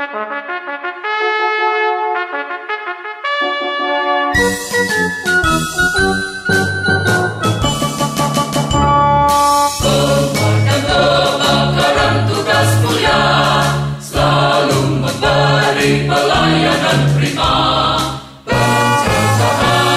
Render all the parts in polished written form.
Kebakaran tugas mulia, selalu memberi pelayanan prima. Pencegahan,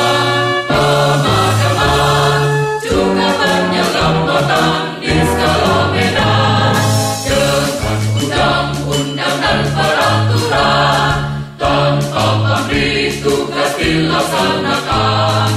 pemadaman, juga penyelamatan di skala medan. Dengan undang-undang dan peraturan, tanpa pamrih tugas dilaksanakan.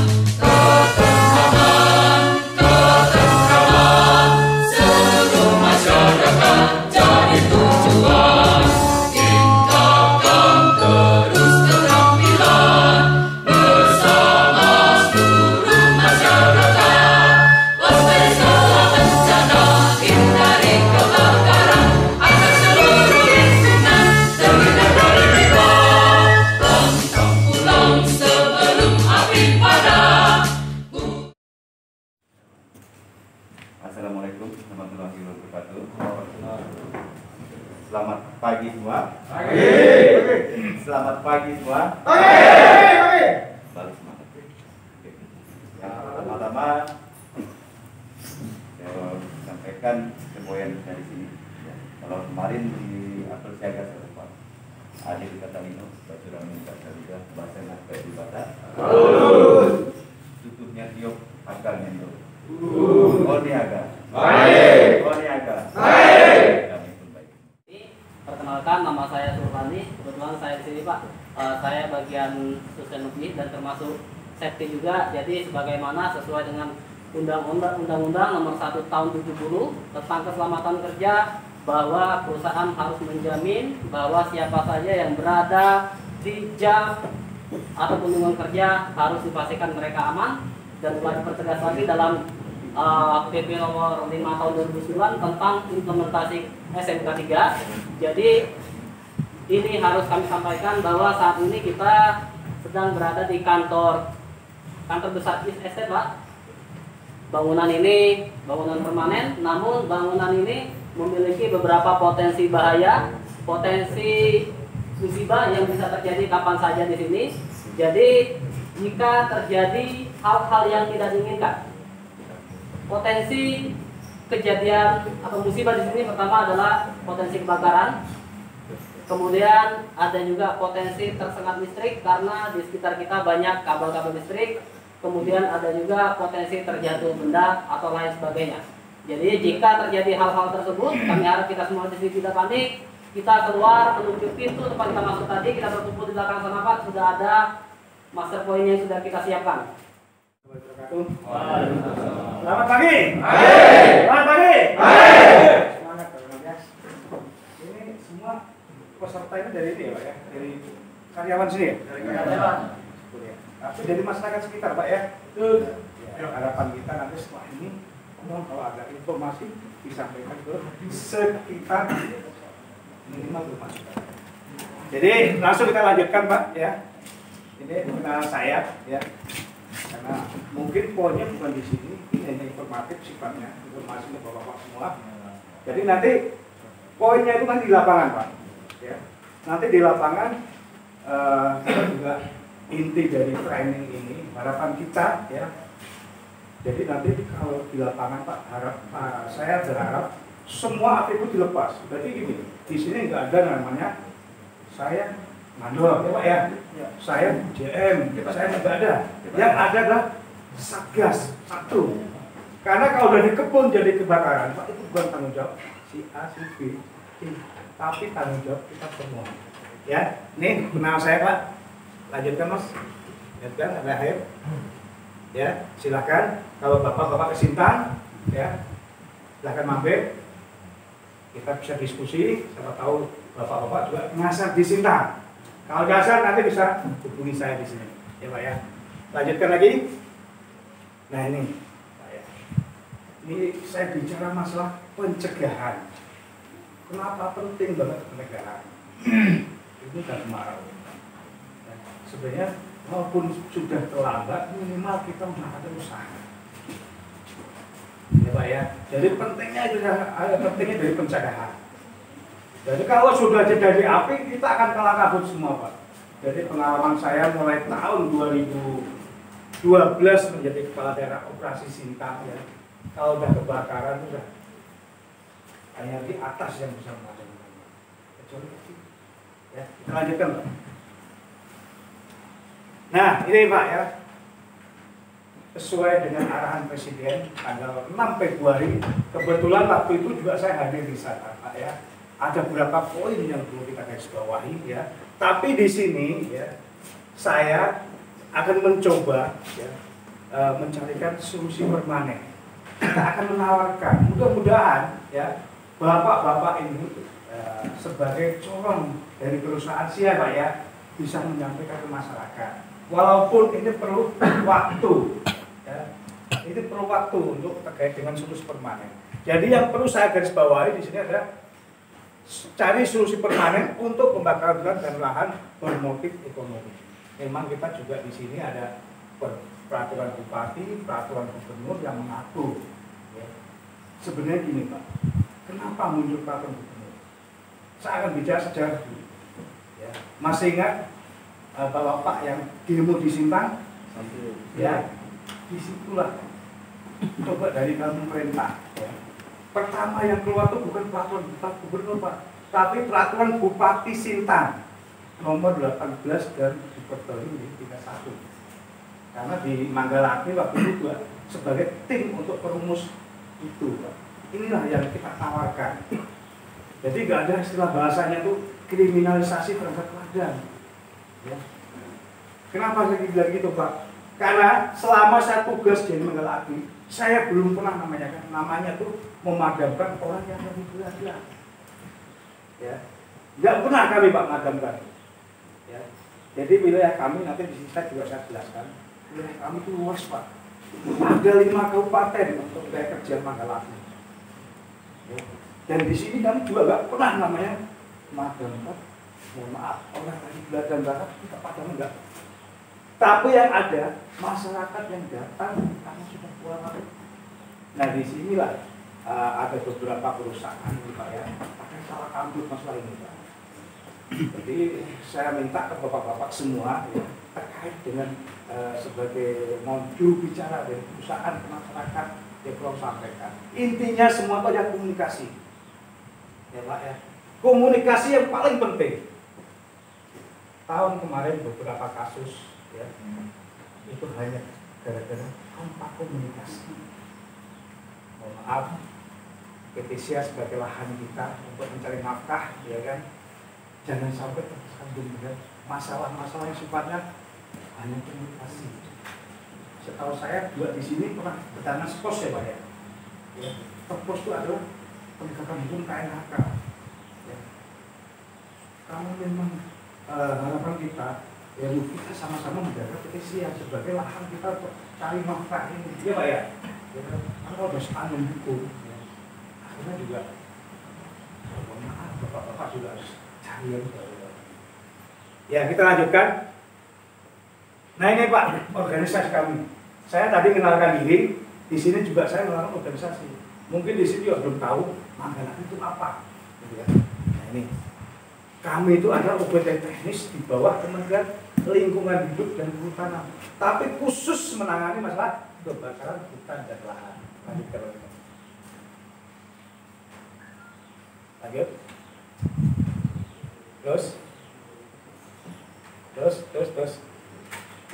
Assalamualaikum warahmatullahi wabarakatuh. Selamat pagi semua. Selamat pagi semua. Selalu semangat. Pertama-tama saya sampaikan semboyan dari sini. Kalau kemarin di apel siaga saya Pak Adil kata Nino, sudah minta juga bahasa Naskah di Batak. Tutupnya tiup, akalnya tiup. Niaga. Baik. Niaga. Baik. Kami pun baik. Perkenalkan, nama saya Surlani. Kebetulan saya di sini Pak. Saya bagian sustainability dan termasuk safety juga. Jadi sebagaimana sesuai dengan Undang-Undang Nomor 1 Tahun 70 tentang keselamatan kerja, bahwa perusahaan harus menjamin bahwa siapa saja yang berada di jam ataupun lingkungan kerja harus dipastikan mereka aman, dan telah dipertegas lagi dalam PP nomor 5 tahun 2009 tentang implementasi SMK 3. Jadi ini harus kami sampaikan bahwa saat ini kita sedang berada di kantor besar East Estate Pak. Bangunan ini bangunan permanen, namun bangunan ini memiliki beberapa potensi bahaya, potensi musibah yang bisa terjadi kapan saja di sini. Jadi jika terjadi hal-hal yang tidak diinginkan, potensi kejadian atau musibah di sini pertama adalah potensi kebakaran, kemudian ada juga potensi tersengat listrik karena di sekitar kita banyak kabel-kabel listrik, kemudian ada juga potensi terjatuh benda atau lain sebagainya. Jadi jika terjadi hal-hal tersebut, kami harap kita semua di sini tidak panik, kita keluar menuju pintu tempat kita masuk tadi, kita berkumpul di belakang sana Pak, sudah ada master point yang sudah kita siapkan. Selamat pagi. Selamat pagi. Semangat teman-teman. Ini semua peserta ini dari ini ya Pak ya, dari karyawan sini ya, dari karyawan. Tapi dari masyarakat sekitar Pak ya. Harapan kita nanti setelah ini, kalau ada informasi disampaikan ke sekitar minimal rumah kita. Jadi langsung kita lanjutkan Pak ya. Ini kenal saya ya, karena mungkin poinnya bukan di sini, ini hanya informatif sifatnya, informasi untuk bapak-bapak semua. Jadi nanti poinnya itu kan di lapangan Pak ya. Nanti di lapangan kita juga inti dari training ini, harapan kita ya. Jadi nanti kalau di lapangan Pak, saya berharap semua atribut dilepas. Berarti gini, di sini nggak ada namanya saya mandor ya Pak ya, saya JM, saya nggak ada. Yang ada adalah satgas satu. Karena kalau udah di kebun jadi kebakaran Pak, itu bukan tanggung jawab si A, si B, tapi tanggung jawab kita semua. Ya, nih kenal saya Pak. Lanjutkan Mas. Lanjutkan, ada akhir. Ya, silakan. Kalau bapak-bapak ke Sintang, ya, silakan mampir. Kita bisa diskusi. Siapa tahu bapak-bapak juga ngasar di Sintang. Kalau ngasar nanti bisa hubungi saya di sini, ya Pak ya. Lanjutkan lagi. Nah ini, Pak ya. Ini saya bicara masalah pencegahan. Kenapa penting banget pencegahan? Ini kan kemarau. Sebenarnya walaupun sudah terlambat, minimal kita ada usaha. Ya Pak ya. Jadi pentingnya itu pentingnya dari pencegahan. Jadi kalau sudah jadi api, kita akan kalah kabut semua, Pak. Jadi pengalaman saya mulai tahun 2012 menjadi kepala daerah operasi Sintang ya. Kalau udah kebakaran udah hanya di atas yang bisa memadamkan. Kecuali ya, kita lanjutkan, Pak. Nah, ini Pak ya. Sesuai dengan arahan Presiden tanggal 6 Februari, kebetulan waktu itu juga saya hadir di sana, Pak ya. Ada beberapa poin yang perlu kita garis bawahi ya. Tapi di sini ya, saya akan mencoba ya, mencarikan solusi permanen. Kita akan menawarkan, mudah-mudahan ya, bapak-bapak ini sebagai corong dari perusahaan siapa ya, bisa menyampaikan ke masyarakat. Walaupun ini perlu waktu, ya, ini perlu waktu untuk terkait dengan solusi permanen. Jadi yang perlu saya garis bawahi di sini adalah cari solusi permanen untuk pembakaran hutan dan lahan bermotif ekonomi. Memang kita juga di sini ada peraturan bupati, peraturan gubernur yang mengatur. Ya. Sebenarnya gini Pak, kenapa muncul peraturan gubernur? Saya akan bicara sejarah dulu. Ya. Masih ingat bahwa Pak yang demo di Sintang? Ya, disitulah coba dari pemerintah. Ya. Pertama yang keluar itu bukan peraturan bupati gubernur Pak, tapi peraturan Bupati Sintang nomor 18 dan diperbarui menjadi 31. Karena di Manggalakni waktu itu juga sebagai tim untuk perumus itu Pak. Inilah yang kita tawarkan. Jadi nggak ada istilah bahasanya itu kriminalisasi terhadap ladang. Ya. Kenapa saya bilang gitu Pak? Karena selama saya tugas di Manggalakni, saya belum pernah namanya tuh memadamkan orang yang lebih berat. Ya, nggak pernah kami Pak madamkan. Ya, jadi wilayah kami nanti di sini saya juga saya jelaskan. Wilayah kami itu luas Pak. Ada 5 kabupaten untuk wilayah kerja Manggalakni. Ya. Dan di sini kami juga nggak pernah namanya memadamkan. Mohon maaf, orang lagi belakang barat kita padam enggak. Tapi yang ada masyarakat yang datang karena sudah pulang. Nah disinilah ada beberapa perusahaan Pak ya, akan salah kampus masalah ini Pak. Jadi saya minta ke bapak-bapak semua ya, terkait dengan sebagai mau juru bicara dari perusahaan ke masyarakat yang perlu sampaikan. Intinya semua itu ada komunikasi, ya Pak ya. Komunikasi yang paling penting. Tahun kemarin beberapa kasus ya, itu hanya gara-gara tanpa komunikasi. Mohon maaf, PT Sia sebagai lahan kita untuk mencari nafkah, ya kan, jangan sampai tersandung dengan masalah-masalah yang sifatnya hanya komunikasi. Setahu saya juga di sini pernah bertanah pos ya Pak ya. Ya, pos itu adalah penegakan hukum KNHK. Ya. Kalau memang harapan kita ya kita sama-sama menjaga PT Sia sebagai lahan kita untuk cari nafkah ini, ya Pak ya. Kalau udah standar hukum, ya, akhirnya juga, mohon maaf, bapak-bapak juga harus cari yang baru. Ya kita lanjutkan. Nah ini Pak, organisasi kami. Saya tadi kenalkan diri, di sini juga saya mengenalkan organisasi. Mungkin di sini juga belum tahu Manggalakni itu apa. Gitu ya. Nah ini. Kami itu adalah OPT teknis di bawah Kementerian Lingkungan Hidup dan Kehutanan, tapi khusus menangani masalah kebakaran hutan dan lahan. Lanjut. Terus.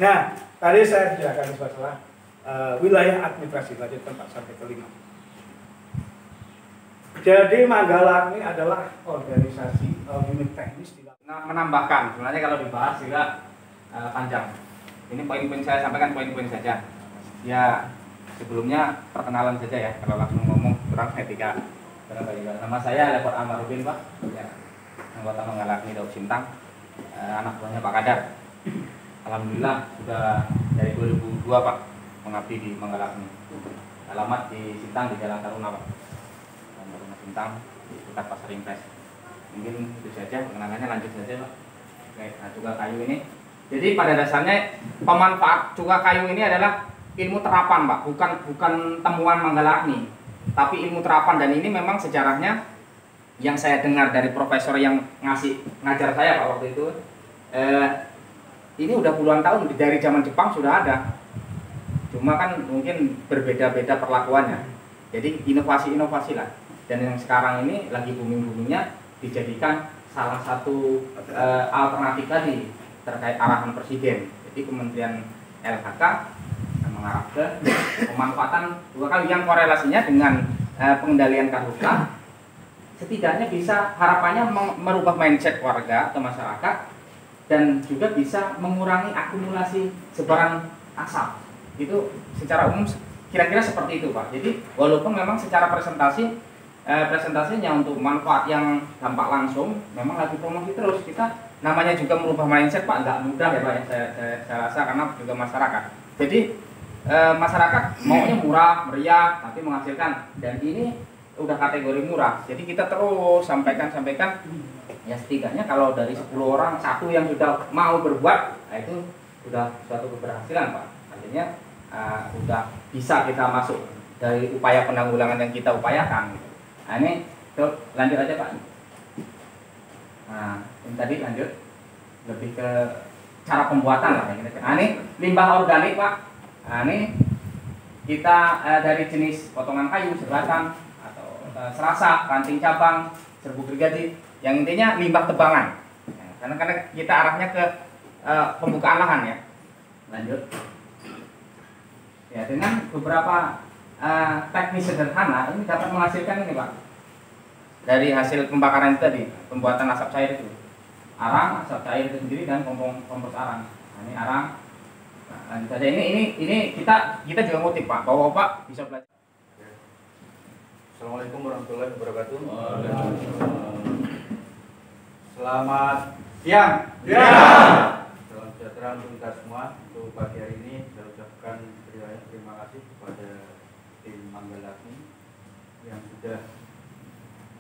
Nah, tadi saya jelaskan masalah wilayah administrasi. Lanjutkan Pak sampai ke 5. Jadi Manggalakni adalah organisasi unit teknis. Menambahkan, sebenarnya kalau dibahas juga panjang. Ini poin-poin saya sampaikan poin-poin saja. Ya sebelumnya perkenalan saja ya, kalau langsung ngomong kurang etika. Nama saya Lepot Amarudin Pak, ya, anggota Manggalakni Daud Sintang, anak buahnya Pak Kadar. Alhamdulillah sudah dari 2002 Pak mengabdi di Manggalakni. Alamat di Sintang di Jalan Taruna Pak. Sintang di dekat Pasar Impres. Mungkin itu saja pengenalannya, lanjut saja Pak. Oke, nah cuka kayu ini. Jadi pada dasarnya pemanfaat cuka kayu ini adalah ilmu terapan Pak, bukan temuan Manggalakni, tapi ilmu terapan. Dan ini memang sejarahnya yang saya dengar dari profesor yang ngajar saya Pak waktu itu, ini udah puluhan tahun dari zaman Jepang sudah ada. Cuma kan mungkin berbeda-beda perlakuannya. Jadi inovasi-inovasi lah. Dan yang sekarang ini lagi booming-boomingnya dijadikan salah satu alternatif tadi terkait arahan Presiden. Jadi Kementerian LHK mengarah ke pemanfaatan 2 kali yang korelasinya dengan pengendalian karhutla. Setidaknya bisa harapannya merubah mindset warga atau masyarakat dan juga bisa mengurangi akumulasi sebaran asap. Itu secara umum kira-kira seperti itu Pak. Jadi walaupun memang secara presentasinya untuk manfaat yang dampak langsung memang lagi promosi terus, kita namanya juga merubah mindset Pak, nggak mudah ya Pak ya, saya rasa, karena juga masyarakat. Jadi masyarakat maunya murah, meriah, tapi menghasilkan, dan ini udah kategori murah. Jadi kita terus sampaikan ya, setidaknya kalau dari 10 orang 1 yang sudah mau berbuat, nah itu sudah suatu keberhasilan Pak. Artinya udah bisa kita masuk dari upaya penanggulangan yang kita upayakan. Nah ini lanjut aja Pak. Nah ini tadi lanjut lebih ke cara pembuatan lah kayak gitu. Nah ini limbah organik Pak. Nah ini kita dari jenis potongan kayu, serbatan atau serasa, ranting cabang, serbuk gergaji, yang intinya limbah tebangan. Nah, karena kita arahnya ke pembukaan lahan ya. Lanjut. Ya, dengan beberapa teknis sederhana ini dapat menghasilkan ini Pak. Dari hasil pembakaran itu tadi, pembuatan asap cair itu. Arang, asap cair itu sendiri, dan kompos arang. Nah, ini arang. Nah, lanjut saja. Ini kita juga ngutip Pak, bahwa Bapak bisa belajar. Assalamualaikum warahmatullahi wabarakatuh. Selamat siang. Ya. Salam sejahtera untuk kita semua. Untuk pagi hari ini saya ucapkan terima kasih kepada tim Manggalapi yang sudah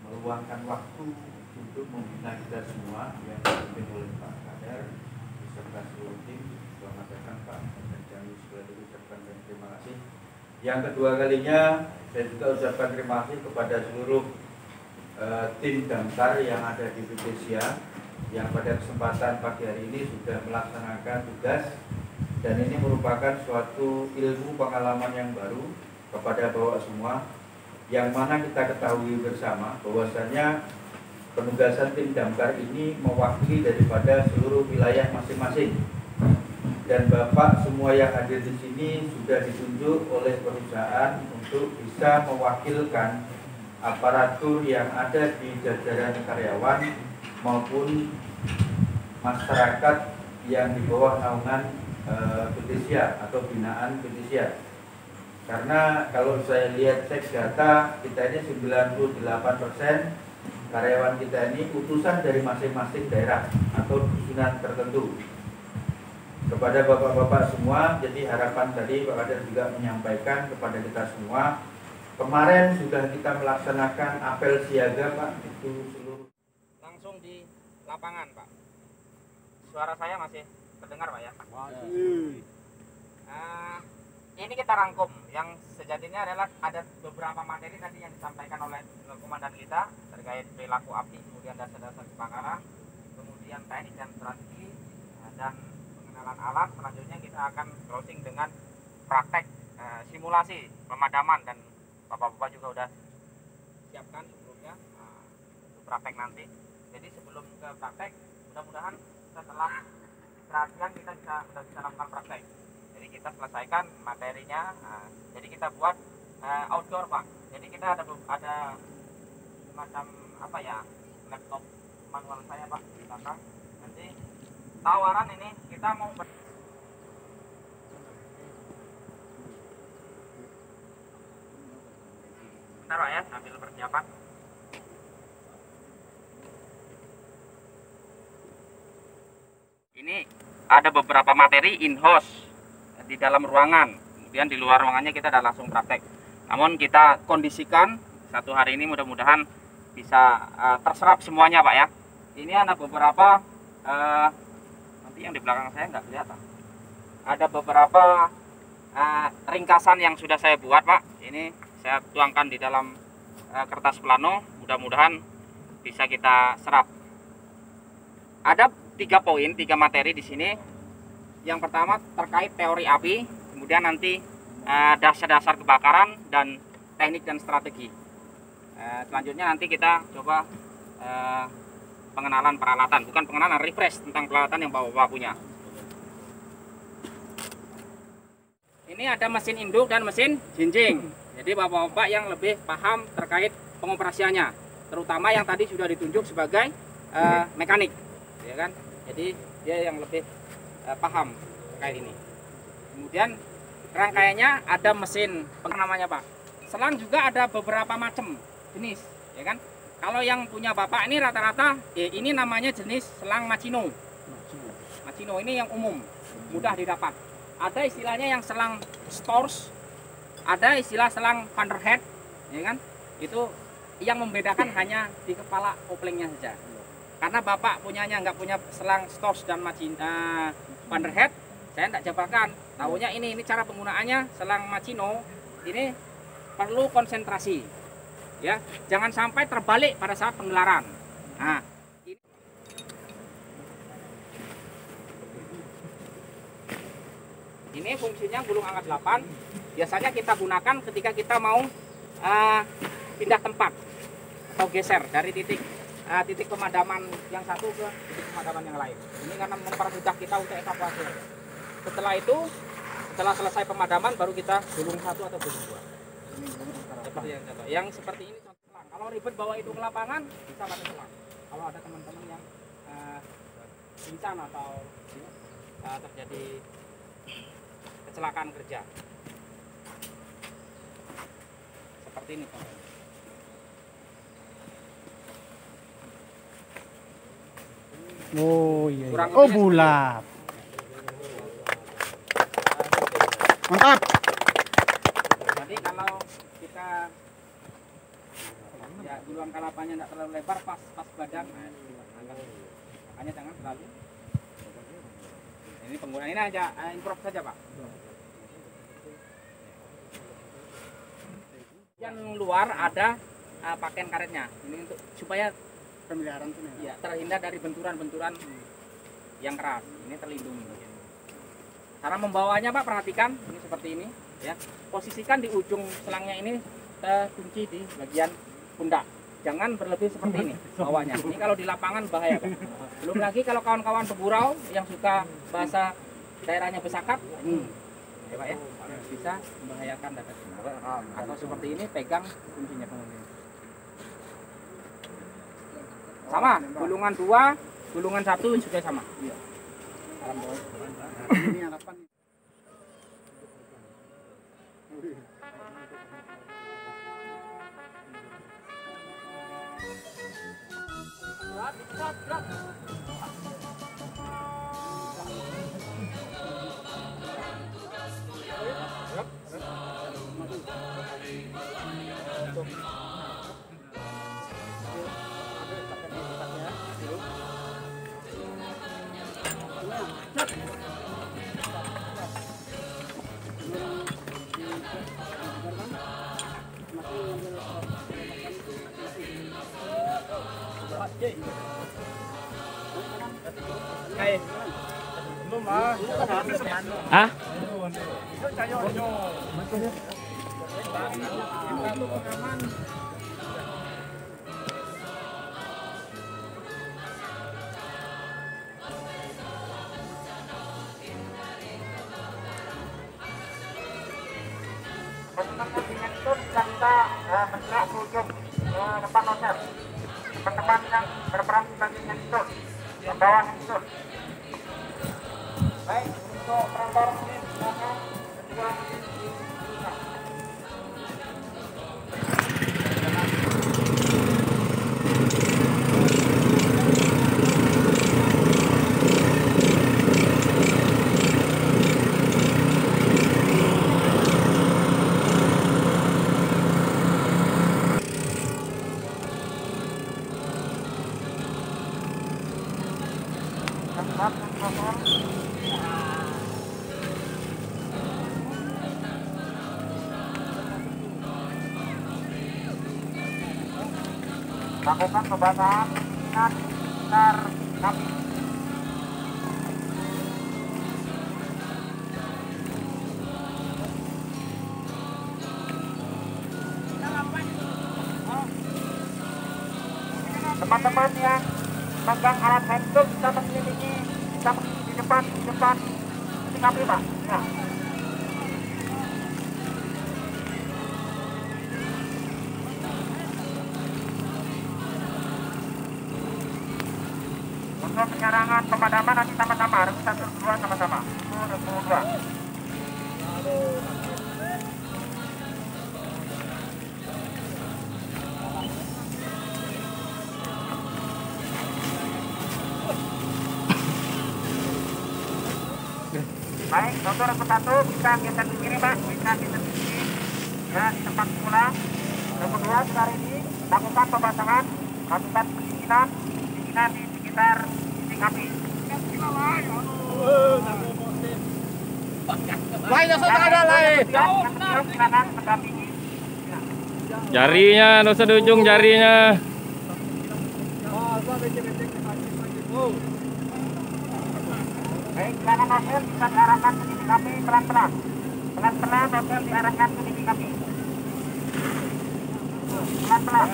meluangkan waktu untuk membina kita semua, yang dipimpin oleh Pak Kadar beserta seluruh tim. Selamat datang Pak dan sekali lagi ucapkan terima kasih. Yang kedua kalinya saya juga ucapkan terima kasih kepada seluruh tim damkar yang ada di BPSIA yang pada kesempatan pagi hari ini sudah melaksanakan tugas, dan ini merupakan suatu ilmu pengalaman yang baru kepada Bapak semua, yang mana kita ketahui bersama bahwasanya penugasan tim damkar ini mewakili daripada seluruh wilayah masing-masing, dan Bapak semua yang hadir di sini sudah ditunjuk oleh perusahaan untuk bisa mewakilkan aparatur yang ada di jajaran karyawan maupun masyarakat yang di bawah naungan BPSIA atau binaan BPSIA. Karena kalau saya lihat cek data kita ini 98% karyawan kita ini utusan dari masing-masing daerah atau dusunan tertentu. Kepada bapak-bapak semua, jadi harapan tadi Pak Kadar juga menyampaikan kepada kita semua, kemarin sudah kita melaksanakan apel siaga Pak, itu seluruh Langsung di lapangan Pak. Suara saya masih terdengar Pak ya? Ini kita rangkum, yang sejatinya adalah ada beberapa materi tadi yang disampaikan oleh komandan kita terkait perilaku api, kemudian dasar-dasar kebakaran, kemudian teknik dan strategi, dan pengenalan alat. Selanjutnya kita akan closing dengan praktek simulasi pemadaman, dan bapak-bapak juga udah siapkan sebelumnya untuk praktek nanti. Jadi sebelum ke praktek, mudah-mudahan setelah perhatian kita sudah bisa lakukan praktek. Jadi kita selesaikan materinya, jadi kita buat outdoor Pak. Jadi kita ada semacam apa ya, laptop manual saya Pak di belakang. Nanti tawaran ini kita mau bentar Pak ya, sambil persiapan. Ini ada beberapa materi in-house di dalam ruangan, kemudian di luar ruangannya kita ada langsung praktek. Namun kita kondisikan satu hari ini mudah-mudahan bisa terserap semuanya Pak ya. Ini ada beberapa nanti yang di belakang saya nggak kelihatan. Ada beberapa ringkasan yang sudah saya buat Pak. Ini saya tuangkan di dalam kertas plano. Mudah-mudahan bisa kita serap. Ada 3 poin, 3 materi di sini. Yang pertama terkait teori api, kemudian nanti dasar-dasar kebakaran dan teknik dan strategi. Selanjutnya nanti kita coba pengenalan peralatan, bukan pengenalan, refresh tentang peralatan yang bapak-bapak punya. Ini ada mesin induk dan mesin jinjing. Jadi bapak-bapak yang lebih paham terkait pengoperasiannya, terutama yang tadi sudah ditunjuk sebagai mekanik, ya kan? Jadi dia yang lebih paham terkait ini. Kemudian rangkaiannya ada mesin, namanya Pak. Selang juga ada beberapa macam jenis, ya kan? Kalau yang punya bapak ini rata-rata, ini namanya jenis selang Machino. Machino ini yang umum, mudah didapat. Ada istilahnya yang selang Storz, ada istilah selang Van der Heijden, ya kan? Itu yang membedakan hanya di kepala koplingnya saja. Karena bapak punyanya nggak punya selang Storz dan Van der Heijden, saya tidak jabarkan. Tahunya ini cara penggunaannya selang Machino ini perlu konsentrasi, ya, jangan sampai terbalik pada saat penggelaran. Nah, ini fungsinya gulung angkat 8. Biasanya kita gunakan ketika kita mau pindah tempat atau geser dari titik pemadaman yang satu ke titik pemadaman yang lain. Ini karena mempermudah kita untuk evakuasi. Setelah itu, setelah selesai pemadaman baru kita gulung 1 atau gulung 2. Seperti yang seperti ini contoh selang. Kalau ribet bawa itu ke lapangan bisa pakai selang. Kalau ada teman-teman yang pingsan atau terjadi kecelakaan kerja, seperti ini contohnya. Oh iya. Kurang Oh lebihnya bulat. Mantap. Jadi kalau kita ya gulung kalapannya tidak terlalu lebar, pas badan, makanya jangan terlalu. Ini penggunaan ini aja improv saja Pak. Yang luar ada pakaian karetnya. Ini untuk supaya Pemeliharaan tuh ya terhindar dari benturan-benturan yang keras. Ini terlindungi. Cara membawanya Pak, perhatikan ini seperti ini, ya. Posisikan di ujung selangnya ini kunci di bagian pundak. Jangan berlebih seperti ini bawahnya. Ini kalau di lapangan bahaya Pak. Belum lagi kalau kawan-kawan pegurau yang suka bahasa daerahnya besakat, ya Pak ya, bisa membahayakan dada. Atau seperti ini, pegang kuncinya pengunci. Sama, gulungan 2, gulungan 1 juga sama. Iya. Ini harapan. Hah? Teman-teman itu bisa kita bergerak ke ujung depan noser. Teman-teman yang berperan sebagai handphone, membawa handphone. Baik, untuk perantara ini silakan kedua ini bisa. lakukan pembasahan dengan sekitar api. Teman-teman yang megang alat handuk bisa mengelilingi, bisa di depan titik api, Pak. Ya. Untuk penyerangan pemadaman nanti sama-sama, harus kita berdua sama-sama. 1, 2. Baik, untuk yang satu bisa kita di sini, Pak, bisa kita di sini, ya di tempat semula. Yang kedua, sekarang ini lakukan pembasahan, lakukan pendinginan di sekitar titik api. Lain yang sudah ada lain. Silakan mendampingi. Jarinya, dosa di ujung jarinya. Baik, silakan novel bisa diarahkan ke titik api pelan-pelan. Pelan-pelan novel diarahkan ke titik api. Pelan-pelan.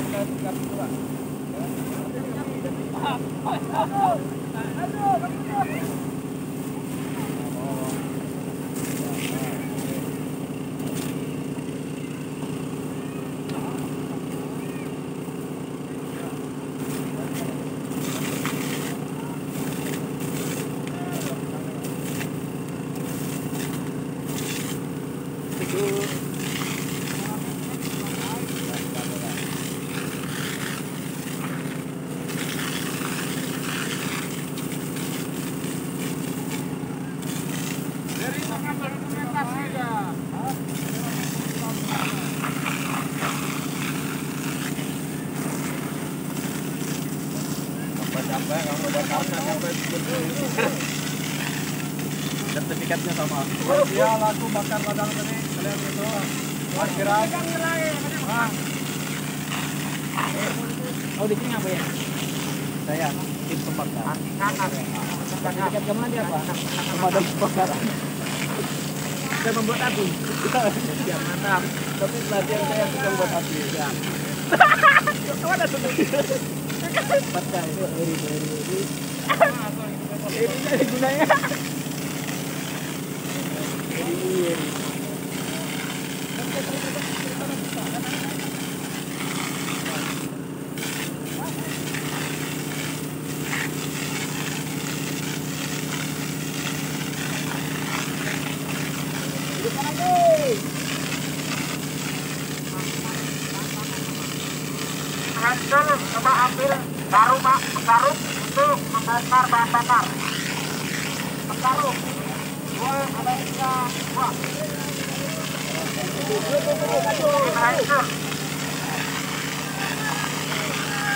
Sertifikatnya sama. Dia laku bakar ladang tadi, kalian itu parkiran. Oh, di sini apa ya? Saya tim pembakaran. Sertifikat kamu nanti apa? Pemadam kebakaran. Saya membuat api. Ya, mantap. Tapi pelatihan saya sudah membuat api. Ya. Ada tuh. Patah itu ini gunanya. Handle coba ambil karung, Pak, karung untuk membongkar bahan bakar. Karung. Ada 3, 2. Handle.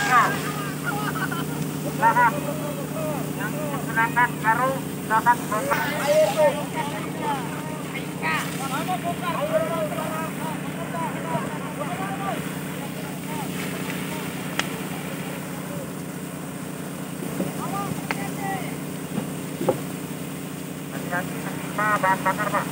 Ya. Silakan. Yang menggunakan karung silakan bongkar. Hati-hati tertimpa bahan bakar, Pak.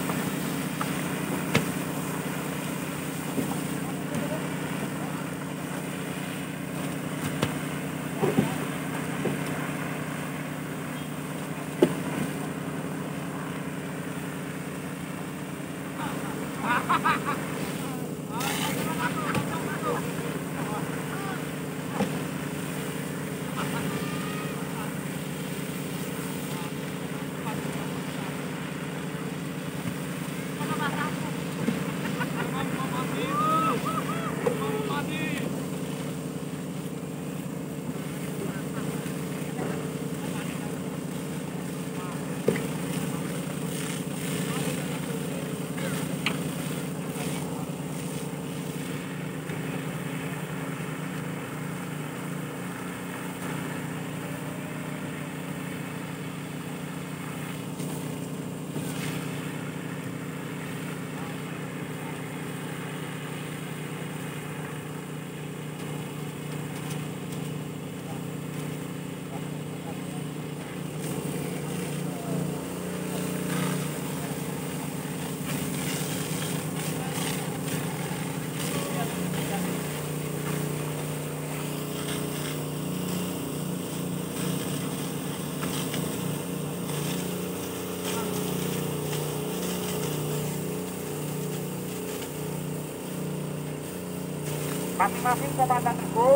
Masing-masing komandan regu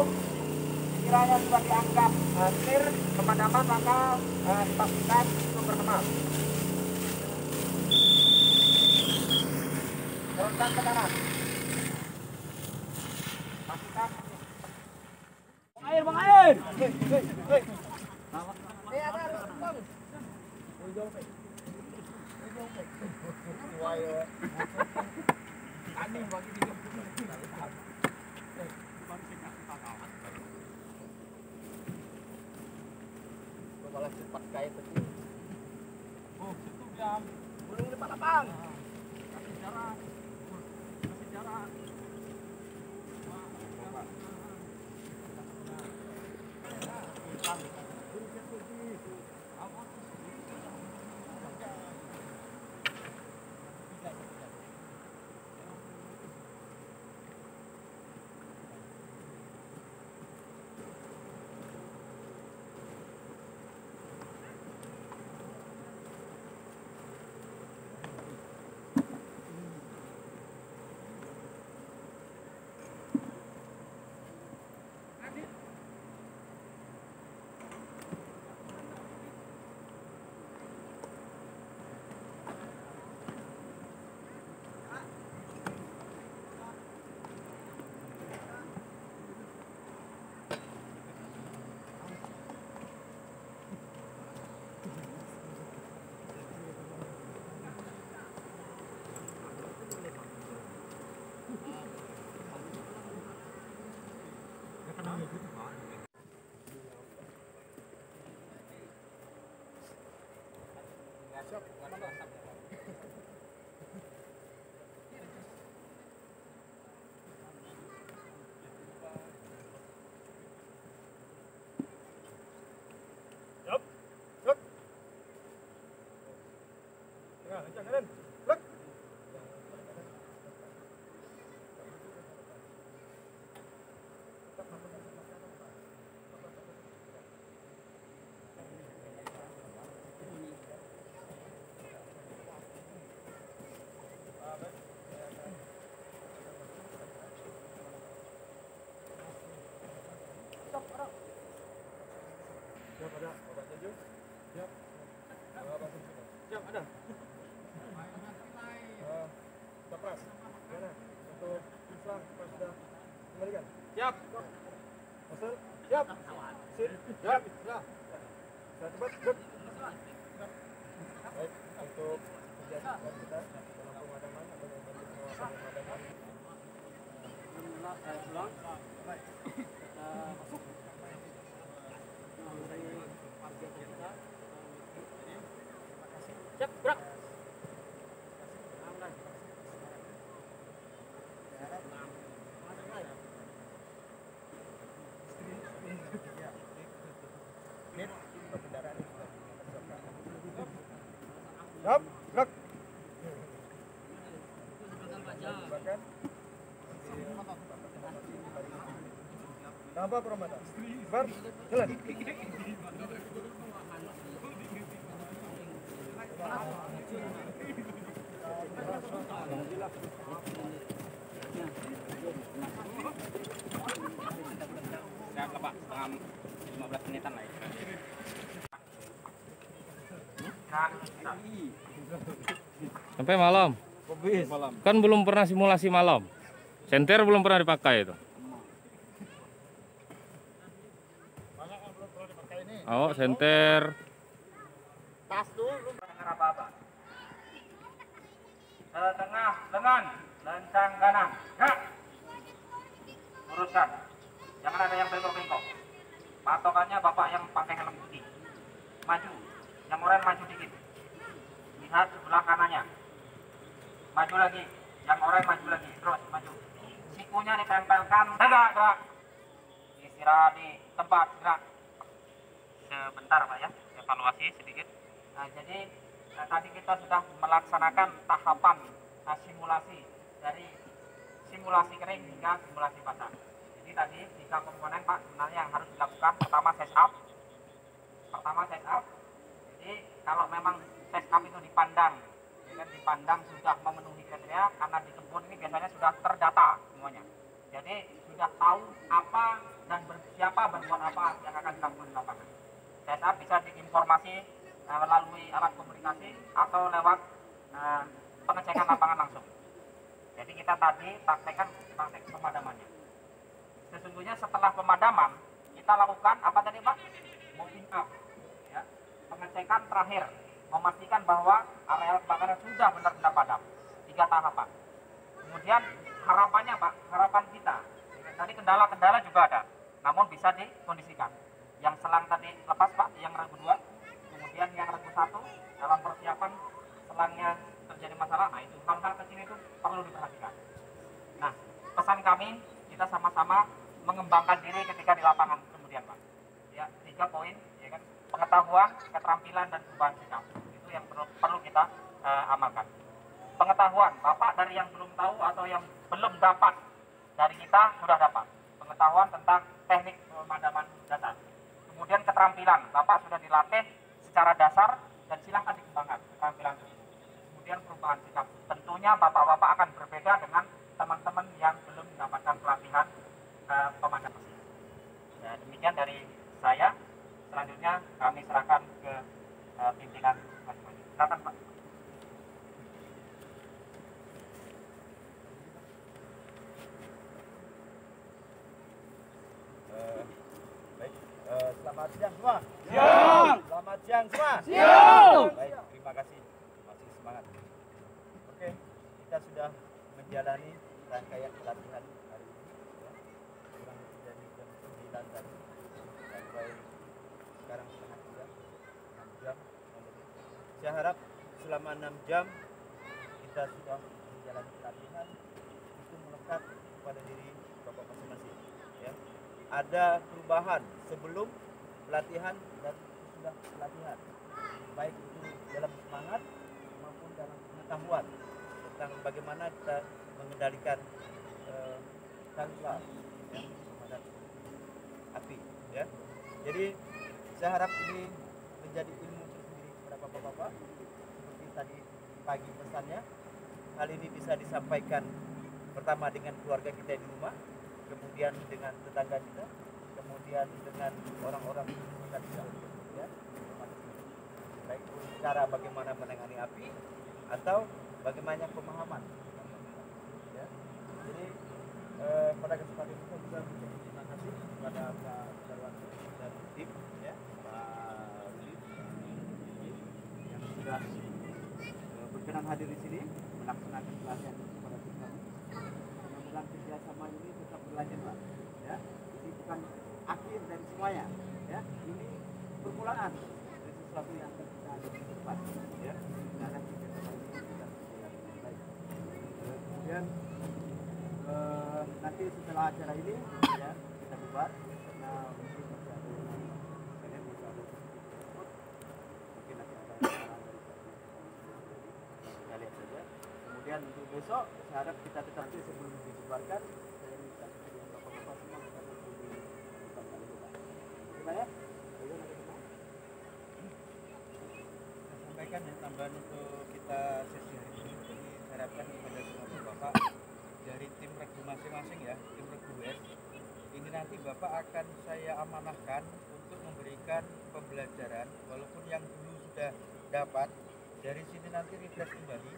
sekiranya sudah dianggap clear pemadaman, maka dipastikan untuk berteman. Teruskan ke kanan. Pastikan. Bang Air. Malah cepat kayak betul. Oh, situ jam. Belum depan lapang. Kasih jarak. Kasih jarak. Siap ada, Bapak Janju. Siap. Bapak Janju. Siap ada. Capras. Mana? Untuk Islam pas sudah kembalikan. Siap. Masuk. Siap. Sit. Siap. Ya. Saya cepat. Siap. Baik, untuk kegiatan kita dalam pemadaman atau membantu pengawasan pemadaman. Saya pulang. Baik. Kita masuk. Siap, gerak. Siap, gerak. Tanpa permata. Bar, jalan. Siap lah Pak, setengah 15 menitan lah ya. Sampai malam. Kan belum pernah simulasi malam. Senter belum pernah dipakai itu. Oh, senter. Tas dulu belum dengar apa-apa. Setengah lengan, lencang kanan. Gerak. Luruskan. Jangan ada yang bengkok-bengkok. Patokannya Bapak yang pakai helm putih. Maju. Yang oranye maju dikit. Lihat sebelah kanannya. Maju lagi. Yang oranye maju lagi. Terus maju. Sikunya ditempelkan. Tegak, gerak. Istirahat di tempat. Gerak. Sebentar Pak ya. Evaluasi sedikit. Nah, jadi tadi kita sudah melaksanakan tahapan simulasi dari simulasi kering hingga simulasi basah. Jadi tadi 3 komponen Pak sebenarnya yang harus dilakukan. Pertama size up. Jadi kalau memang size up itu dipandang, ya kan, dipandang sudah memenuhi kriteria, karena di kebun ini biasanya sudah terdata semuanya. Jadi sudah tahu apa dan siapa berbuat apa yang akan dilakukan di lapangan. Saya bisa diinformasi melalui alat komunikasi atau lewat pengecekan lapangan langsung. Jadi kita tadi praktek pemadamannya. Sesungguhnya setelah pemadaman kita lakukan apa tadi Pak? Moving up, ya. Pengecekan terakhir, memastikan bahwa area kebakaran sudah benar-benar padam. 3 tahapan. Kemudian harapannya Pak, harapan kita. Tadi kendala-kendala juga ada, namun bisa dikondisikan. Yang selang tadi lepas Pak, yang regu 2. Kemudian yang regu 1 dalam persiapan selangnya terjadi masalah. Nah itu hal-hal kecil itu perlu diperhatikan. Nah pesan kami, kita sama-sama mengembangkan diri ketika di lapangan kemudian Pak. Ya 3 poin, ya kan, pengetahuan, keterampilan dan perubahan sikap. Itu yang perlu kita amalkan. Pengetahuan, Bapak dari yang belum tahu atau yang belum dapat dari kita sudah dapat pengetahuan tentang teknik pemadaman dasar. Kemudian keterampilan, Bapak sudah dilatih secara dasar dan silahkan dikembangkan keterampilan tersebut. Kemudian perubahan sikap, tentunya Bapak-Bapak akan berbeda dengan teman-teman yang belum mendapatkan pelatihan pemadaman. Ya, demikian dari saya. Selanjutnya kami serahkan ke pimpinan masing-masing. Silakan Pak. Selamat siang semua. Siang. Selamat siang semua. Siang. Baik, terima kasih. Masih semangat. Oke, kita sudah menjalani rangkaian pelatihan hari ini. Ya. Kurang lebih dari jam 9 tadi sampai sekarang setengah 3, 6 jam. Saya harap selama 6 jam kita sudah menjalani pelatihan, itu melekat pada diri Bapak masing-masing. Ya. Ada perubahan sebelum pelatihan dan sudah pelatihan, baik itu dalam semangat maupun dalam pengetahuan tentang bagaimana kita mengendalikan tanggal ya, pemadam api. Ya. Jadi saya harap ini menjadi ilmu tersendiri kepada bapak-bapak. Seperti tadi pagi pesannya, hal ini bisa disampaikan pertama dengan keluarga kita di rumah, kemudian dengan tetangga kita, kemudian dengan orang-orang kita juga, ya, baik cara bagaimana menangani api atau bagaimana pemahaman. Ya. Jadi pada kesempatan ini saya juga terima kasih kepada Pak Darwan dan tim, ya, Pak Ruli yang sudah berkenan hadir di sini melaksanakan pelatihan kepada tim kami. Mudah-mudahan kerjasama ini tetap berlanjut Pak. Ya, ini bukan akhir dari semuanya. Ya, ini permulaan dari sesuatu yang akan kita ada di depan. Ya, karena kerjasama ini sudah berjalan dengan baik. Kemudian nanti setelah acara ini, ya, kita bubar karena mungkin masih ada yang lain. Kalian bisa ada sedikit mungkin nanti ada arahan dari kita lihat saja. Kemudian untuk besok, saya harap kita tetap sebelum dibubarkan, saya minta dengan bapak-bapak semua kita berdiri di depan kali kita. Terima ya. Saya sampaikan ya tambahan untuk kita sesi hari ini. Jadi saya harapkan kepada semua bapak dari tim regu masing-masing ya, tim regu WS. Ini nanti bapak akan saya amanahkan untuk memberikan pembelajaran, walaupun yang dulu sudah dapat, dari sini nanti refresh kembali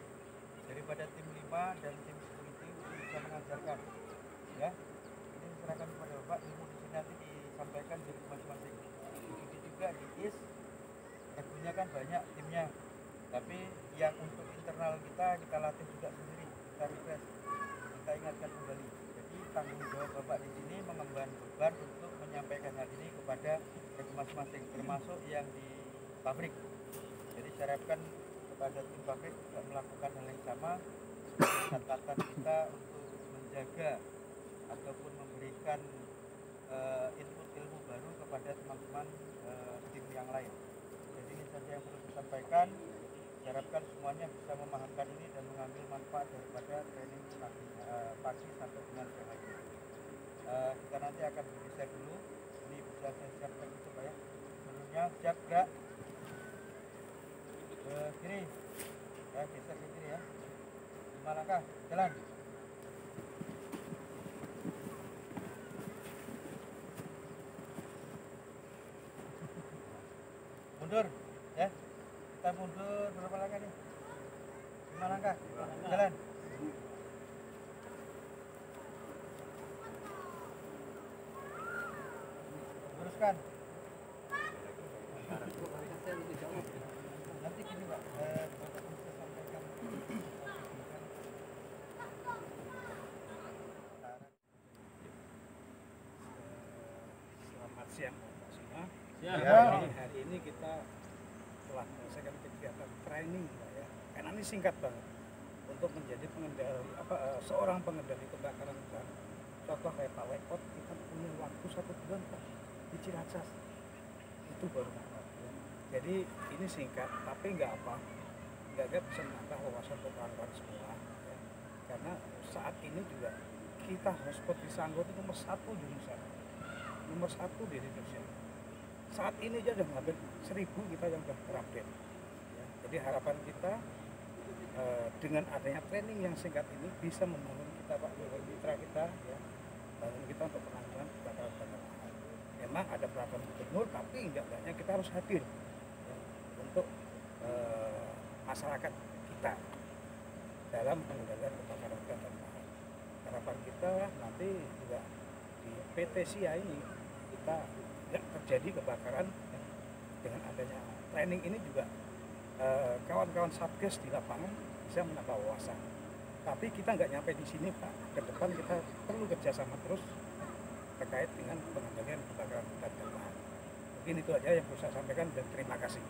daripada tim 5 dan tim security untuk bisa mengajarkan. Ya, ini diserahkan kepada bapak, ilmu di sini nanti disampaikan dari masing-masing. Begitu juga di IS, regunya kan banyak timnya, tapi yang untuk internal kita latih juga sendiri, kita refresh, kita ingatkan kembali. Jadi tanggung jawab bapak di sini mengemban beban untuk menyampaikan hal ini kepada regu masing-masing, termasuk yang di pabrik. Jadi saya harapkan kepada tim pabrik juga melakukan hal yang sama, catatan kita untuk menjaga ataupun memberikan input ilmu baru kepada teman-teman tim yang lain. Jadi ini saja yang perlu disampaikan. Saya harapkan semuanya bisa memahamkan ini dan mengambil manfaat daripada training pagi sampai dengan siang hari. Kita nanti akan bergeser dulu. Ini bisa saya siapkan itu Pak ya. Sebelumnya siap gerak ke kiri, ya, geser ke kiri ya. 5 langkah, jalan. Kita mundur berapa langkah nih? 5 langkah. Jalan. Luruskan. Nanti gini Pak, Bapak bisa sampaikan. Selamat siang Bapak semua. Hari ini kita telah menyelesaikan kegiatan training Pak ya. Karena ini singkat banget untuk menjadi pengendali seorang pengendali kebakaran hutan. Contoh kayak Pak Wekot, kita punya waktu 1 bulan Pak di Ciracas. Itu baru mantap ya. Jadi ini singkat tapi nggak bisa menambah wawasan kawan-kawan semua ya. Karena saat ini juga kita hotspot di Sanggau itu nomor 1 di Indonesia, nomor 1 di Indonesia. Saat ini aja udah hampir 1000 kita yang udah terupdate ya. Jadi harapan kita dengan adanya training yang singkat ini bisa membangun kita Pak, mitra kita ya, bangun kita untuk penanggulangan kebakaran hutan dan lahan. Memang ada peraturan gubernur tapi enggaknya kita harus hadir ya, untuk masyarakat kita dalam pengendalian kebakaran hutan dan lahan. Harapan kita nanti juga di PT SIA ini kita tidak terjadi kebakaran ya. Dengan adanya training ini juga kawan-kawan Satgas di lapangan bisa menambah wawasan. Tapi kita nggak nyampe di sini Pak. Ke depan kita perlu kerjasama terus terkait dengan pengendalian kebakaran hutan dan lahan. Mungkin itu aja yang bisa saya sampaikan dan terima kasih.